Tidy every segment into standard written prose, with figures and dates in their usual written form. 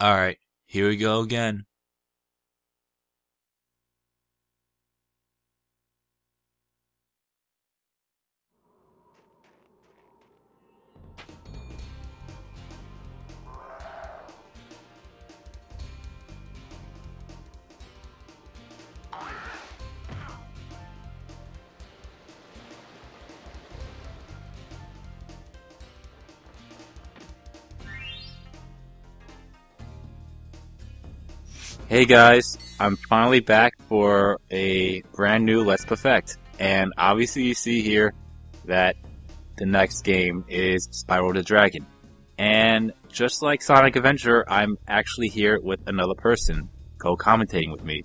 Alright, here we go again. Hey guys, I'm finally back for a brand new Let's Perfect, and obviously you see here that the next game is Spyro the Dragon. And just like Sonic Adventure, I'm actually here with another person co-commentating with me.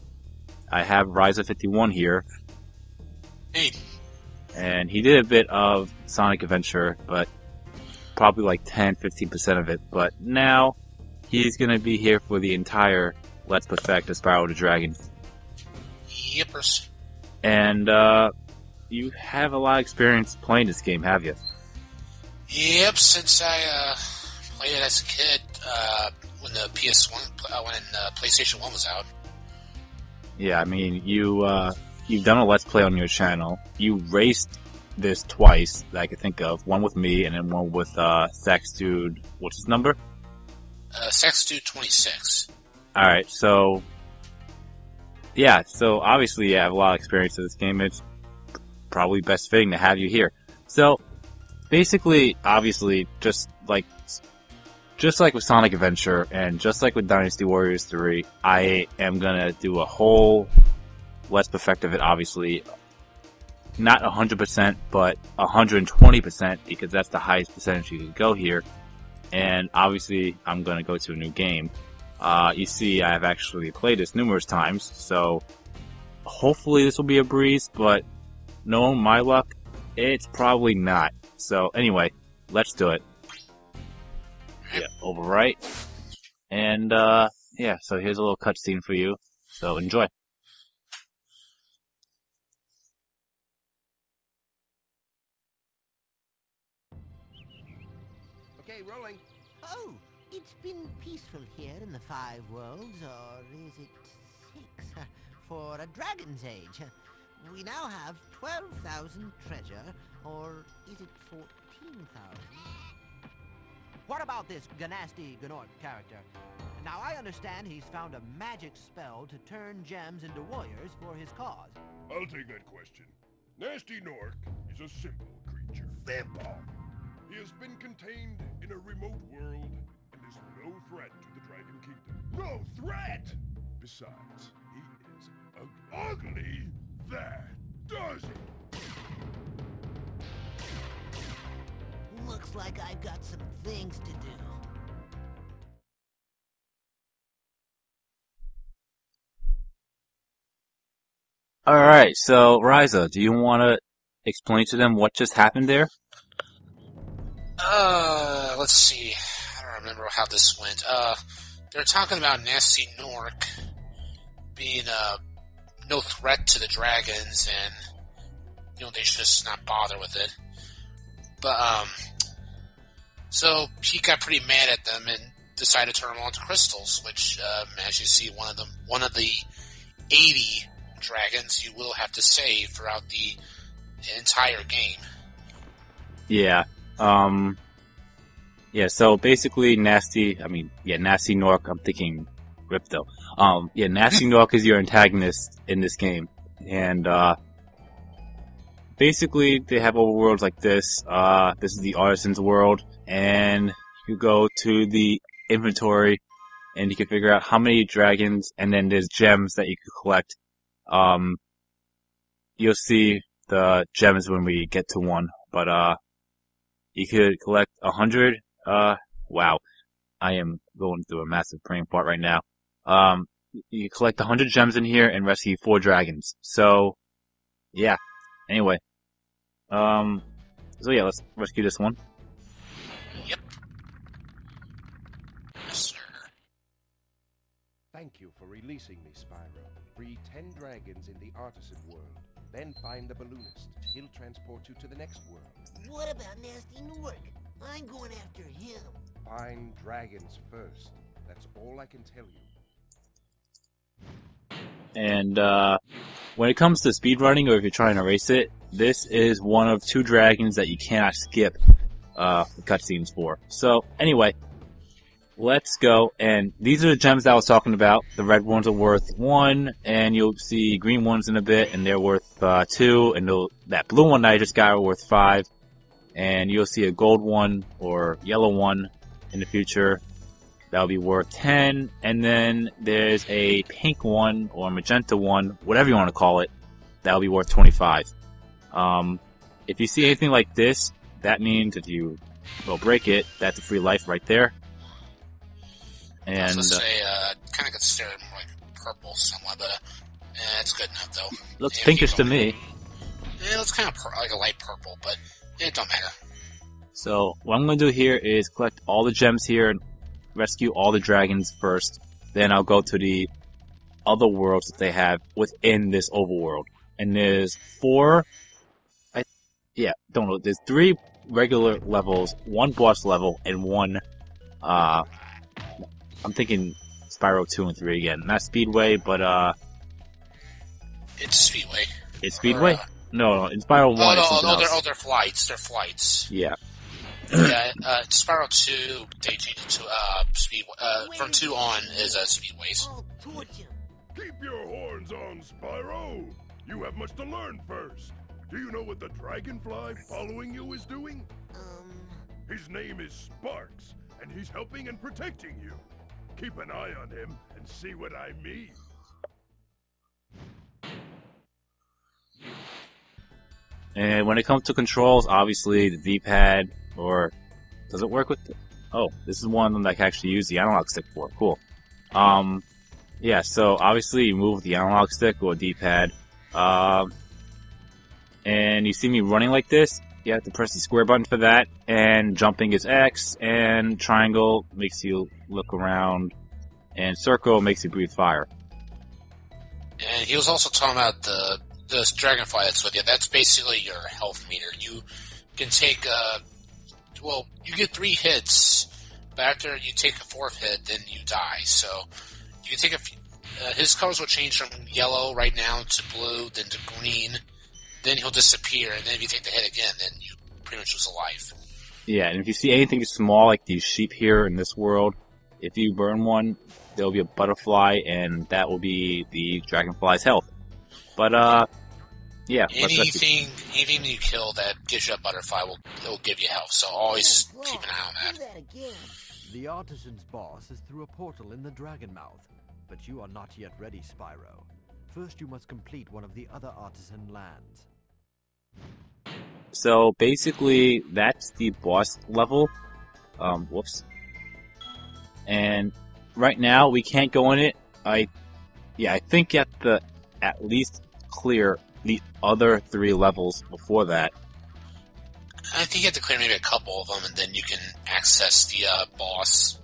I have Raiza51 here, Hey, and he did a bit of Sonic Adventure, but probably like 10-15% of it, but now he's gonna be here for the entire Let's Perfect a Spyro the Dragon. yippers. And, you have a lot of experience playing this game, have you? Yep, since I played it as a kid, when the PS1, when PlayStation 1 was out. Yeah, I mean, you've done a Let's Play on your channel. You raced this twice that I could think of. One with me, and then one with, Sex Dude, what's his number? Sex Dude 26. Alright, so... yeah, so obviously you have a lot of experience in this game. It's probably best fitting to have you here. So, basically, obviously, just like with Sonic Adventure, and just like with Dynasty Warriors 3, I am gonna do a whole Let's Perfect of it, obviously. Not 100%, but 120%, because that's the highest percentage you could go here. And obviously, I'm gonna go to a new game. You see, I've actually played this numerous times, so hopefully this will be a breeze, but knowing my luck, it's probably not. So anyway, let's do it. Yeah, overwrite. And, yeah, so here's a little cutscene for you. So enjoy. Okay, rolling. Oh, it's been peaceful here in the Five Worlds, or is it six? For a dragon's age. We now have 12,000 treasure, or is it 14,000? What about this Ganasty Gnorc character? Now, I understand he's found a magic spell to turn gems into warriors for his cause. I'll take that question. Nasty Nork is a simple creature. Vampire. He has been contained in a remote world and is no threat to the Dragon Kingdom. No threat! Besides, he is ugly. That does it! Looks like I've got some things to do. Alright, so Raiza, do you want to explain to them what just happened there? Let's see. I don't remember how this went. They're talking about Nasty Nork being, no threat to the dragons, and, they should just not bother with it. But, so he got pretty mad at them and decided to turn them all into crystals, which, as you see, one of the 80 dragons you will have to save throughout the entire game. Yeah, yeah, so basically Nasty Nork, I'm thinking Ripto. Yeah, Nasty Nork is your antagonist in this game. And, basically they have overworlds like this. This is the Artisans World, and you go to the inventory and you can figure out how many dragons, and then there's gems that you can collect. You'll see the gems when we get to one, but, you could collect 100. Wow. I am going through a massive brain fart right now. You collect 100 gems in here and rescue 4 dragons. So, yeah. Anyway. So yeah, let's rescue this one. Yep. Yes, sir. Thank you for releasing me, Spyro. Free 10 dragons in the Artisan World. Then find the balloonist. He'll transport you to the next world. What about Nasty Nork? I'm going after him. Find dragons first. That's all I can tell you. And when it comes to speedrunning, or if you're trying to race it, this is one of 2 dragons that you cannot skip cutscenes for. So anyway, let's go. And these are the gems that I was talking about. The red ones are worth 1, and you'll see green ones in a bit, and they're worth 2. And that blue one that I just got are worth 5. And you'll see a gold one or yellow one in the future. That'll be worth 10. And then there's a pink one or magenta one, whatever you want to call it, that'll be worth 25. If you see anything like this, that means if you break it, that's a free life right there. And I was gonna say, kind of consider it more like purple somewhat, but it's good enough though. Looks pinkish to me. Yeah, it looks kind of like a light purple, but it don't matter. So what I'm going to do here is collect all the gems here and rescue all the dragons first. Then I'll go to the other worlds that they have within this overworld. And there's 4... don't know. There's 3 regular levels, 1 boss level, and 1... I'm thinking Spyro 2 and 3 again. Not Speedway, but It's Speedway. It's Speedway? Or, no, in Spyro 1 it's something else. They're flights. They're flights. Yeah. Yeah, Spyro 2, they changed it to Speedway. From 2 on is Speedways. I'll torch him. Keep your horns on, Spyro! You have much to learn first. Do you know what the dragonfly following you is doing? His name is Sparks, and he's helping and protecting you. Keep an eye on him and see what I mean. And when it comes to controls, obviously the D-pad, or does it work with oh, this is one of them that I can actually use the analog stick for. Cool. Yeah, so obviously you move with the analog stick or D-pad. And you see me running like this, you have to press the square button for that, and jumping is X, and triangle makes you look around, and circle makes you breathe fire. And he was also talking about this dragonfly that's with you. That's basically your health meter. You can take, you get 3 hits, but after you take a 4th hit, then you die. So you can take his colors will change from yellow right now to blue, then to green, then he'll disappear, and then if you take the hit again, then you pretty much lose a life. Yeah, and if you see anything small like these sheep here in this world, if you burn one, there'll be a butterfly, and that will be the dragonfly's health. But, yeah. Anything you kill that gives you a butterfly will give you health, so always keep an eye on that. The Artisan's boss is through a portal in the Dragon Mouth, but you are not yet ready, Spyro. First you must complete one of the other Artisan lands. So, basically, that's the boss level. Whoops. And right now, we can't go in it. I think you have to at least clear the other 3 levels before that. I think you have to clear maybe a couple of them, and then you can access the boss.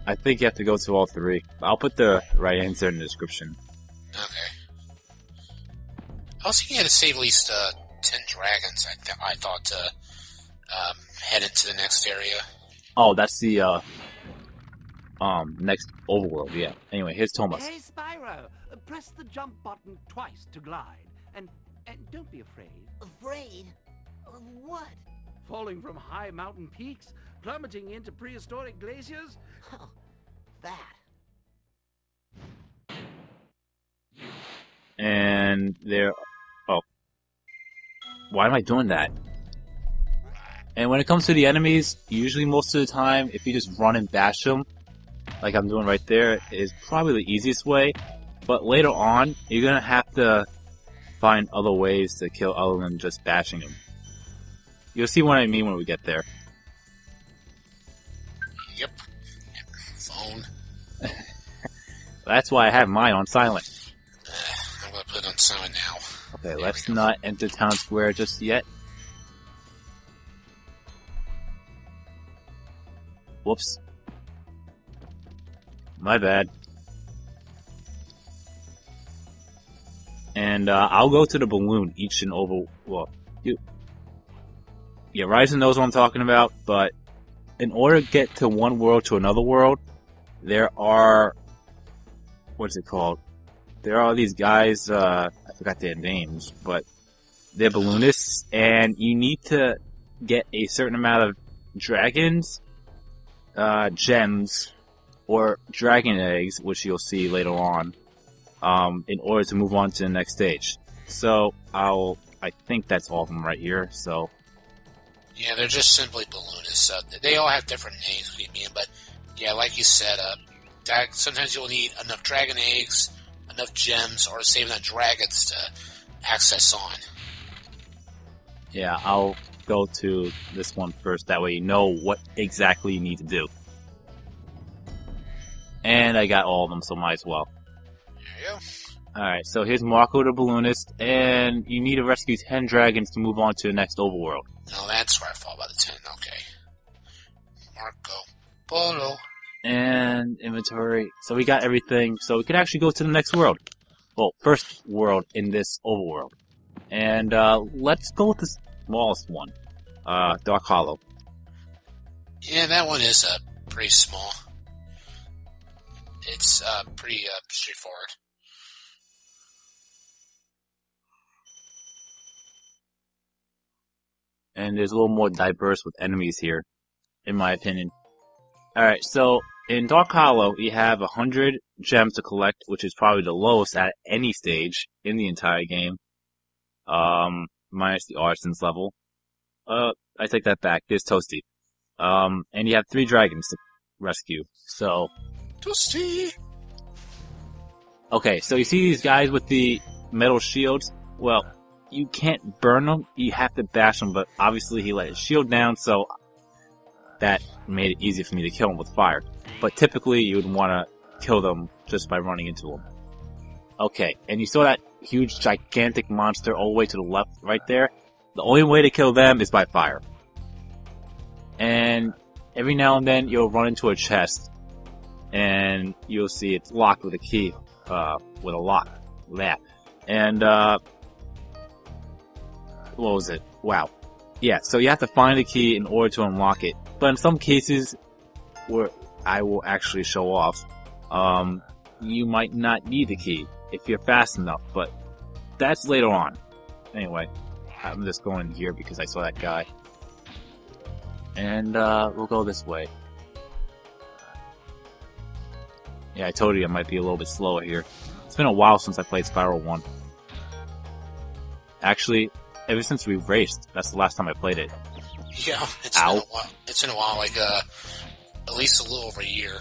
I think you have to go to all 3. I'll put the right answer in the description. Okay. I was thinking you had to save at least 10 dragons, I thought, to head into the next area. Oh, that's the next overworld, yeah. Anyway, here's Thomas. Hey, Spyro, press the jump button twice to glide, and don't be afraid. Afraid? Of what? Falling from high mountain peaks, plummeting into prehistoric glaciers. Oh, that. And there... Oh. Why am I doing that? And when it comes to the enemies, usually most of the time, if you just run and bash them, like I'm doing right there, is probably the easiest way. But later on, you're gonna have to find other ways to kill other than just bashing them. You'll see what I mean when we get there. Yep. Phone. That's why I have mine on silent. I'm gonna put it on silent now. Okay, let's not enter town square just yet. Whoops. My bad. And I'll go to the balloon each and over. Well, yeah, Raiza knows what I'm talking about. But in order to get to one world to another world, there are, what's it called? There are these guys, I forgot their names, but they're balloonists, and you need to get a certain amount of dragons, gems, or dragon eggs, which you'll see later on, in order to move on to the next stage. So, I think that's all of them right here, so. Yeah, they're just simply balloonists. They all have different names, but yeah, like you said, sometimes you'll need enough dragon eggs, enough gems, or save enough dragons to access on. Yeah, I'll go to this one first, that way you know what exactly you need to do. And I got all of them, so might as well. There you go. Alright, so here's Marco the Balloonist, and you need to rescue 10 dragons to move on to the next overworld. No, that's where I fall by the 10, okay. Marco Polo. And inventory. So we got everything, so we can actually go to the next world. Well, first world in this overworld. And, let's go with the smallest one. Dark Hollow. Yeah, that one is, pretty small. It's, pretty, straightforward. And there's a little more diverse with enemies here, in my opinion. Alright, so in Dark Hollow, you have 100 gems to collect, which is probably the lowest at any stage in the entire game. Minus the Artisans level. I take that back. There's Toasty. And you have 3 dragons to rescue. So. Toasty! Okay, so you see these guys with the metal shields? Well, you can't burn them, you have to bash them, but obviously he let his shield down, so that made it easy for me to kill him with fire. But typically, you would want to kill them just by running into them. Okay, and you saw that huge, gigantic monster all the way to the left, right there? The only way to kill them is by fire. And every now and then, you'll run into a chest, and you'll see it's locked with a key, with a lock. That. And, what was it? Wow. Yeah, so you have to find the key in order to unlock it. But in some cases, where I will actually show off, you might not need the key if you're fast enough, but that's later on. Anyway, I'm just going here because I saw that guy. And, we'll go this way. Yeah, I told you I might be a little bit slower here. It's been a while since I played Spyro 1. Actually, ever since we raced, that's the last time I played it. Yeah, it's been a while. It's been a while, like, at least a little over a year.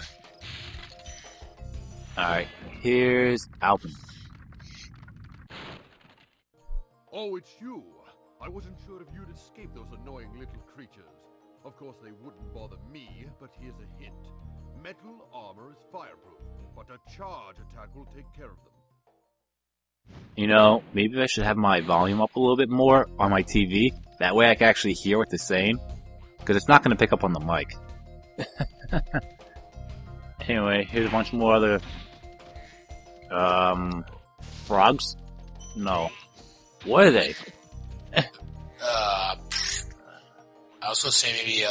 Alright, here's Alvin. Oh, it's you. I wasn't sure if you'd escape those annoying little creatures. Of course, they wouldn't bother me, but here's a hint. Metal armor is fireproof, but a charge attack will take care of them. You know, maybe I should have my volume up a little bit more on my TV. That way I can actually hear what they're saying. Because it's not going to pick up on the mic. Anyway, here's a bunch more other... frogs? No. What are they? I was gonna say maybe,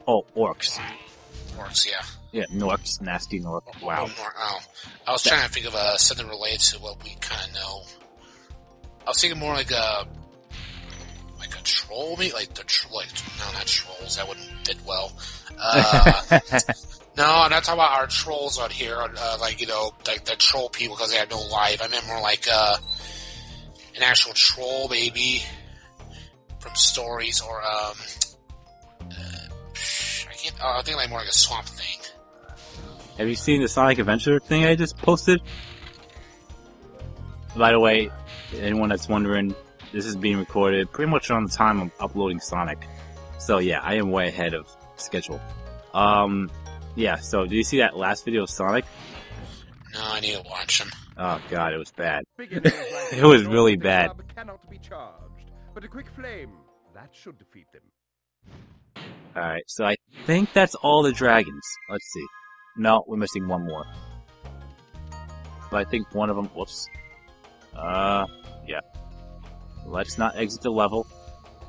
Oh, orcs. orcs, yeah. Yeah, Norks, nasty Nork. Wow. I was trying to think of something related to what we kind of know. I was thinking more like a troll, maybe like no, not trolls. That wouldn't fit well. No, I'm not talking about our trolls out here. Like the troll people because they have no life. I meant more like an actual troll, maybe from stories or I think like more like a swamp thing. Have you seen the Sonic Adventure thing I just posted? By the way, anyone that's wondering, this is being recorded pretty much on the time I'm uploading Sonic. So yeah, I am way ahead of schedule. Yeah, so did you see that last video of Sonic? No, I need to watch them. Oh god, it was bad. It was really bad. Cannot be charged, but a quick flame, that should defeat them. Alright, so I think that's all the dragons. Let's see. No, we're missing one more. But I think one of them... Whoops. Yeah. Let's not exit the level.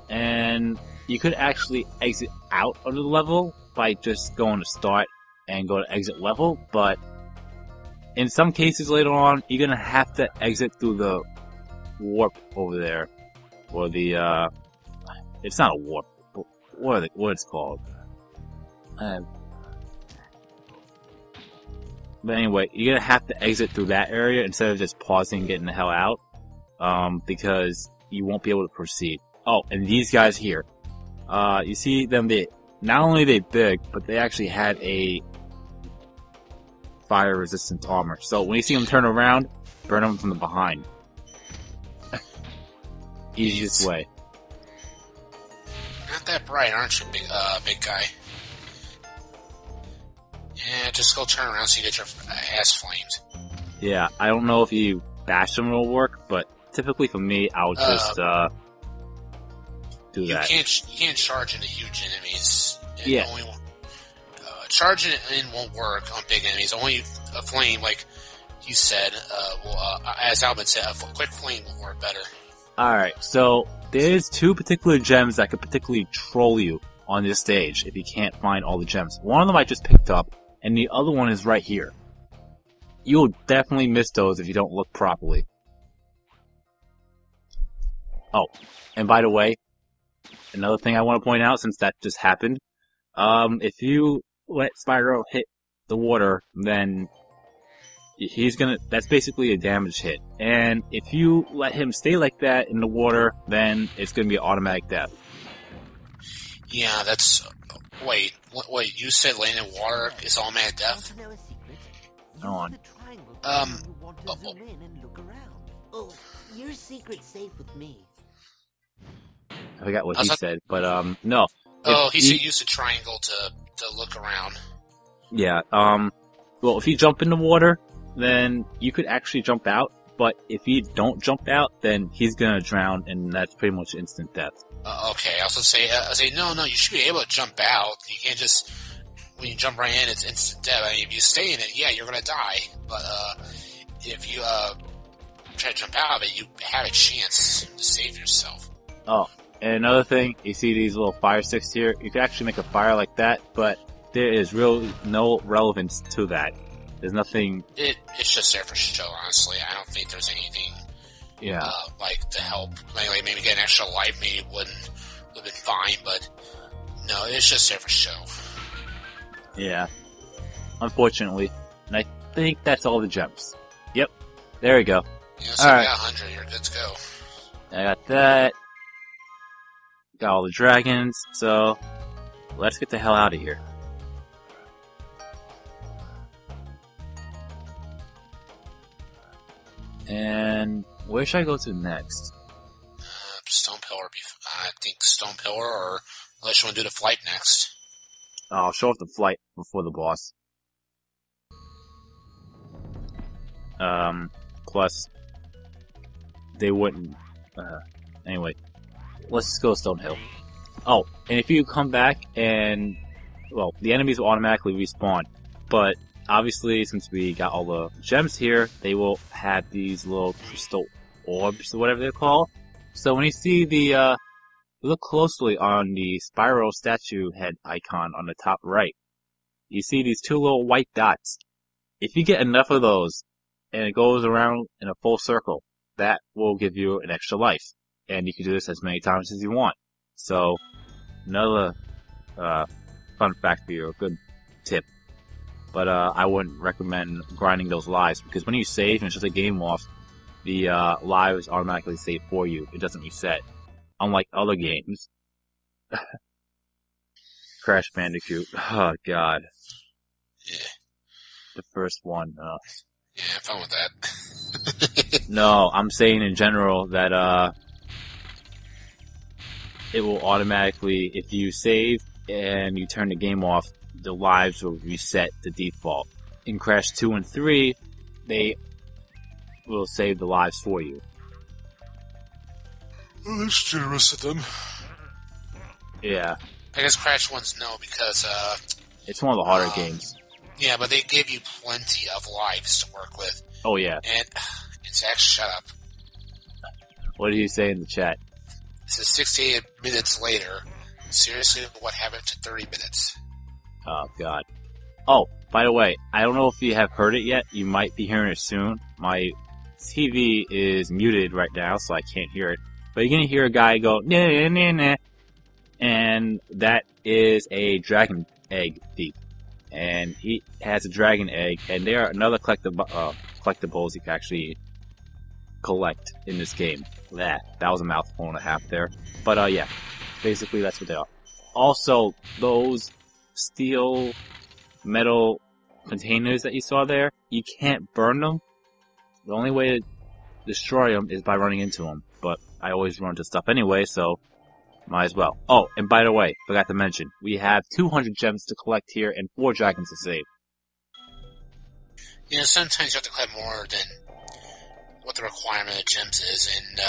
And you could actually exit out of the level by just going to start and go to exit level, but in some cases later on, you're gonna have to exit through the warp over there, or the it's not a warp. What it's called? But anyway, you're gonna have to exit through that area instead of just pausing and getting the hell out, because you won't be able to proceed. Oh, and these guys here, you see them? Not only are they big, but they actually had a fire-resistant armor. So when you see them turn around, burn them from the behind. Easiest way. Not that bright, aren't you, big guy? Yeah, just go turn around so you get your ass flamed. Yeah, I don't know if you bash them it'll work, but typically for me, I'll just do that. You can't charge into huge enemies. Yeah. Charging it in won't work on big enemies. Only a flame, like you said, as Albin said, a quick flame will work better. Alright, so there's two particular gems that could particularly troll you on this stage if you can't find all the gems. One of them I just picked up, and the other one is right here. You'll definitely miss those if you don't look properly. Oh, and by the way, another thing I want to point out, since that just happened, if you let Spyro hit the water, then that's basically a damage hit. And if you let him stay like that in the water, then it's gonna be an automatic death. Yeah, that's... Wait, you said laying in water is automatic death? Go on. Oh, your secret's safe with me. I forgot what he said, but no. Oh, he said use the triangle to look around. Yeah, well, if you jump in the water, then you could actually jump out, but if you don't jump out, then he's gonna drown, and that's pretty much instant death. Okay, I also say, no, you should be able to jump out. You can't just, when you jump right in, it's instant death. I mean, if you stay in it, yeah, you're gonna die, but, if you, try to jump out of it, you have a chance to save yourself. Oh, and another thing, you see these little fire sticks here? You can actually make a fire like that, but there is really no relevance to that. There's nothing... It's just there for show, honestly. I don't think there's anything, like, to help. Maybe get an extra life, maybe would have been fine, but no, it's just there for show. Yeah. Unfortunately. And I think that's all the gems. Yep. There we go. Yeah, so Alright. you got 100, you're good to go. I got that. Got all the dragons, so let's get the hell out of here. And where should I go to next? Stone Pillar. I think Stone Pillar, or unless you want to do the flight next. I'll show off the flight before the boss. Plus, they wouldn't. Anyway, let's just go to Stonehill. Oh, and if you come back and, well, the enemies will automatically respawn, but obviously, since we got all the gems here, they will have these little crystal orbs, or whatever they're called. So when you see the, look closely on the Spyro statue head icon on the top right, you see these two little white dots. If you get enough of those, and it goes around in a full circle, that will give you an extra life. And you can do this as many times as you want. So, another, fun fact for you, a good tip. But I wouldn't recommend grinding those lives, because when you save and shut the game off, the lives automatically save for you. It doesn't reset. Unlike other games. Crash Bandicoot. Oh, God. Yeah. The first one. Yeah, have fun with that. No, I'm saying in general that it will automatically, if you save and you turn the game off, the lives will reset to default. In Crash 2 and 3, they will save the lives for you. Well, that's generous of them. Yeah. I guess Crash 1's no, because, it's one of the harder games. Yeah, but they give you plenty of lives to work with. Oh, yeah. And, Zach, shut up. What did you say in the chat? It says 68 minutes later. Seriously, what happened to 30 minutes? Oh, God. Oh, by the way, I don't know if you have heard it yet. You might be hearing it soon. My TV is muted right now, so I can't hear it. But you're gonna hear a guy go, nah, nah, nah, nah. And that is a dragon egg thief. And he has a dragon egg, and there are another collectibles you can actually collect in this game. That was a mouthful and a half there. But yeah, basically that's what they are. Also, those steel metal containers that you saw there, you can't burn them. The only way to destroy them is by running into them. But I always run into stuff anyway, so might as well. Oh, and by the way, forgot to mention, we have 200 gems to collect here and 4 dragons to save. You know, sometimes you have to collect more than what the requirement of gems is, and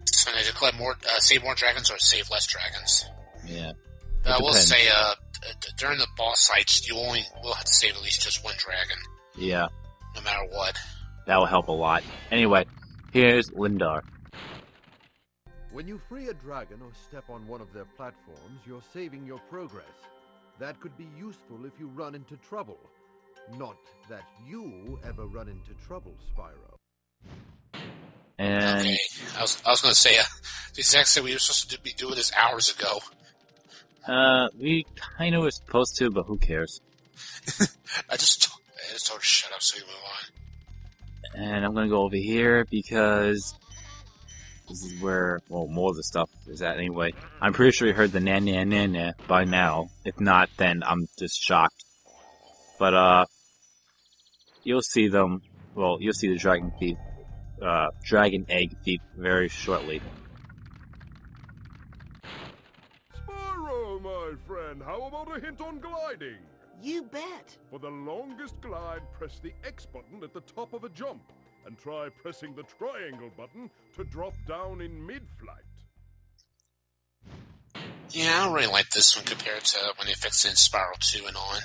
sometimes you collect more, save more dragons or save less dragons. Yeah. I will say, during the boss fights, you will have to save at least just one dragon. Yeah. No matter what. That will help a lot. Anyway, here's Lindar. When you free a dragon or step on one of their platforms, you're saving your progress. That could be useful if you run into trouble. Not that you ever run into trouble, Spyro. And okay, I was going to say, the exact same we were supposed to be doing this hours ago. We kind of were supposed to, but who cares? I just told her to shut up so we move on. And I'm gonna go over here because this is where, well, more of the stuff is at anyway. I'm pretty sure you heard the na na na na by now. If not, then I'm just shocked. But, you'll see them, well, you'll see the dragon thief, dragon egg thief very shortly. Spyro, my friend, how about a hint on gliding? You bet. For the longest glide, press the X button at the top of a jump, and try pressing the triangle button to drop down in mid-flight. Yeah, I don't really like this one compared to when they fixed it in Spyro 2 and on.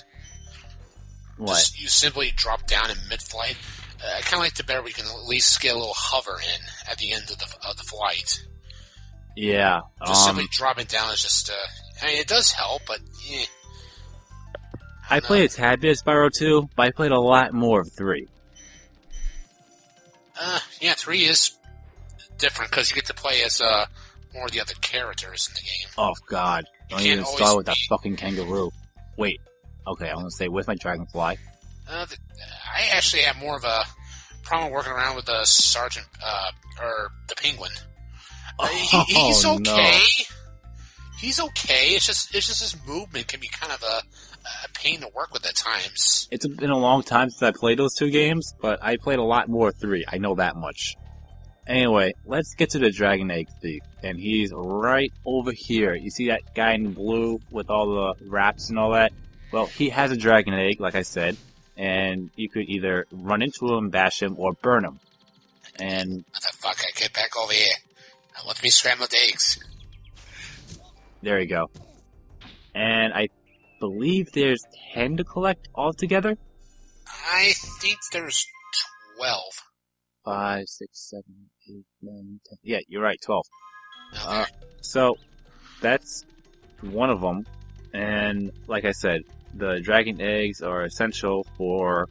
What? You simply drop down in mid-flight. I kind of like the better where you can at least get a little hover in at the end of the flight. Yeah. Just simply dropping down is just, I mean, it does help, but, I played a tad bit of Spyro 2, but I played a lot more of 3. Yeah, 3 is different because you get to play as more of the other characters in the game. Oh god. Don't even start with that fucking kangaroo. Wait. Okay, I'm gonna say, where's my dragonfly? I actually have more of a problem working around with the sergeant, or the penguin. He's okay. No. He's okay. It's just his movement can be kind of a pain to work with at times. It's been a long time since I played those 2 games, but I played a lot more 3. I know that much. Anyway, let's get to the Dragon Egg Thief. And he's right over here. You see that guy in blue with all the wraps and all that? Well, he has a Dragon Egg, like I said. And you could either run into him, bash him, or burn him. And What the fuck? I get back over here. I want me scrambled eggs. there you go. And I believe there's 10 to collect altogether? I think there's 12. 5, 6, 7, 8, 9, 10. Yeah, you're right, 12. Okay. So, that's one of them. And, like I said, the dragon eggs are essential for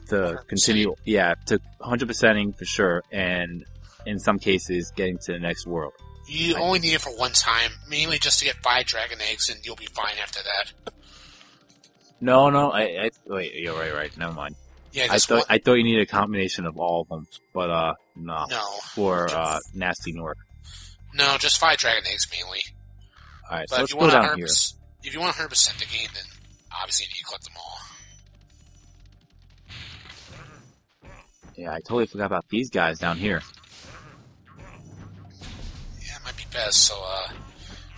the 100%. continue, to 100%ing for sure, and in some cases, getting to the next world. You only need it for one time, mainly just to get 5 dragon eggs, and you'll be fine after that. No, wait, you're right, never mind. Yeah, I thought you needed a combination of all of them, but, no. No. For, Nasty Nork. No, just 5 dragon eggs mainly. Alright, so But let's if you go want down here. if you want 100% the game, then obviously you need to collect them all. Yeah, I totally forgot about these guys down here. Yeah, it might be best, so,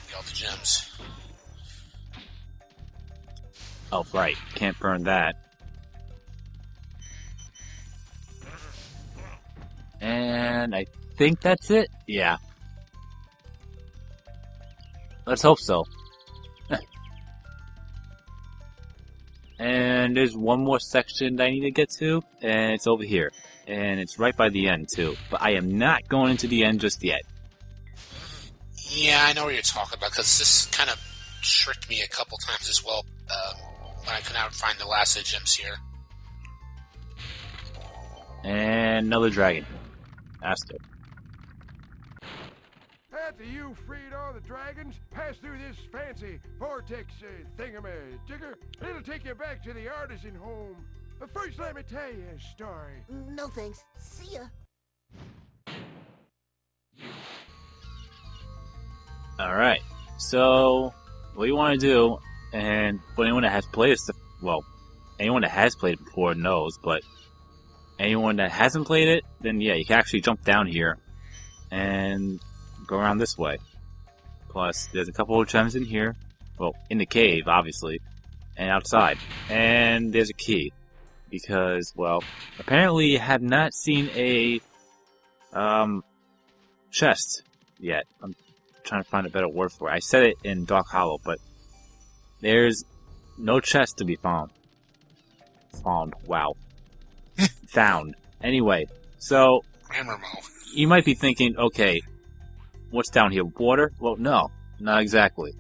get all the gems. Oh, right. Can't burn that. And I think that's it? Yeah. Let's hope so. And there's one more section that I need to get to, and it's over here. And it's right by the end, too. But I am not going into the end just yet. Yeah, I know what you're talking about, because this kind of tricked me a couple times as well when I could not find the last of the gems here. And another dragon. Aster. After you freed all the dragons, pass through this fancy vortex thingamajigger. It'll take you back to the artisan home. But first, let me tell you a story. No thanks. See ya. Alright, so what you want to do, and for anyone that has played this, well, anyone that has played it before knows, but anyone that hasn't played it, then yeah, you can actually jump down here and go around this way. Plus, there's a couple of gems in here, well, in the cave, obviously, and outside. And there's a key, because, well, apparently you have not seen a, chest yet. I'm trying to find a better word for it. I said it in Dark Hollow, but there's no chest to be found. Wow. Found. Anyway, so Grammar Mo. you might be thinking, okay, what's down here? Water? Well, no, not exactly.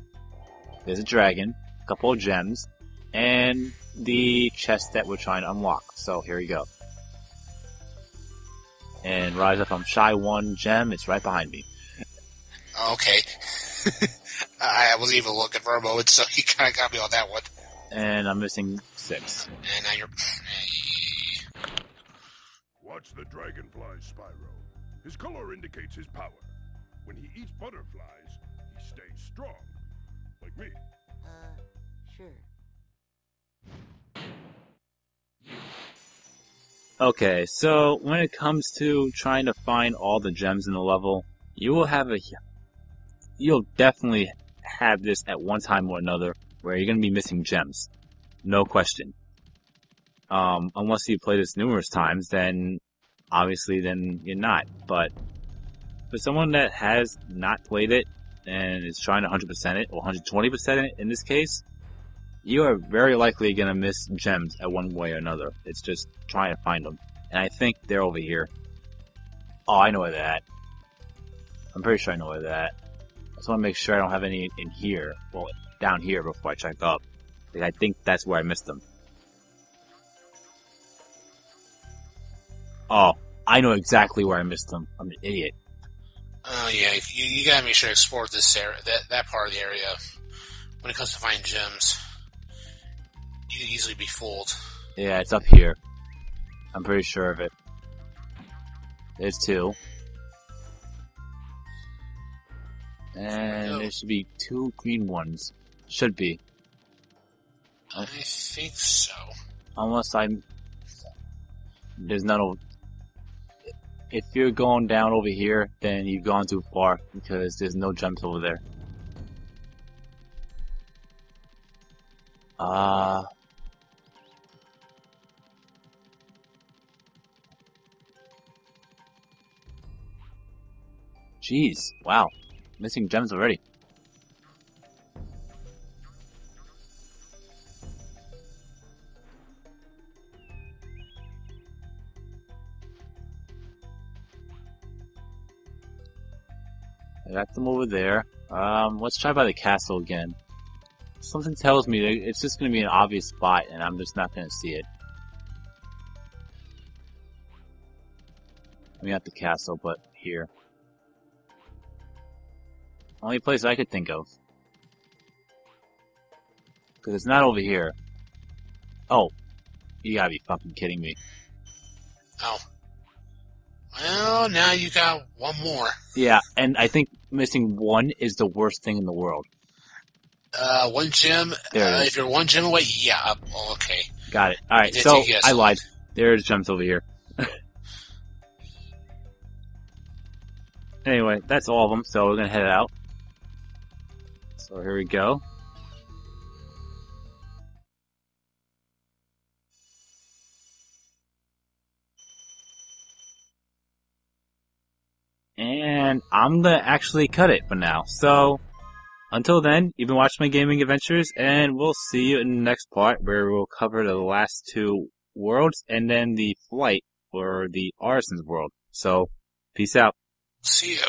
There's a dragon, a couple of gems, and the chest that we're trying to unlock. So here you go. And Raiza, from Shy 1 gem, it's right behind me. Okay. I wasn't even looking for a moment, so you kind of got me on that one. And I'm missing 6. And now you're... Watch the dragonfly, Spyro. His color indicates his power. When he eats butterflies, he stays strong. Like me. Sure. Okay, so when it comes to trying to find all the gems in the level, you'll definitely have this at one time or another where you're going to be missing gems. No question. Unless you play this numerous times, then obviously then you're not. But for someone that has not played it and is trying to 100% it, or 120% it in this case, you are very likely going to miss gems at one way or another. It's just trying to find them. And I think they're over here. Oh, I know where they're at. I'm pretty sure I know where they're at. I just want to make sure I don't have any in here. Well, down here before I check up. Because I think that's where I missed them. Oh, I know exactly where I missed them. I'm an idiot. Oh, yeah, you gotta make sure to explore this area, that part of the area. When it comes to finding gems, you can easily be fooled. Yeah, it's up here. I'm pretty sure of it. There's 2. And there should be 2 green ones. Should be. I think so. Unless there's none over... If you're going down over here, then you've gone too far, because there's no gems over there. Jeez, wow. Missing gems already. I got them over there. Let's try by the castle again. Something tells me that it's just going to be an obvious spot, and I'm just not going to see it. I mean, not the castle, but here. Only place I could think of. Because it's not over here. Oh. You gotta be fucking kidding me. Oh. Well, now you got one more. Yeah, and I think missing 1 is the worst thing in the world. 1 gem. If you're 1 gem away, yeah. Oh, okay. Got it. Alright, so I lied. There's gems over here. Anyway, that's all of them, so we're gonna head out. So here we go. And I'm gonna actually cut it for now. So, until then, you've been watching my gaming adventures, and we'll see you in the next part where we'll cover the last 2 worlds and then the flight for the Artisans World. So, peace out. See ya.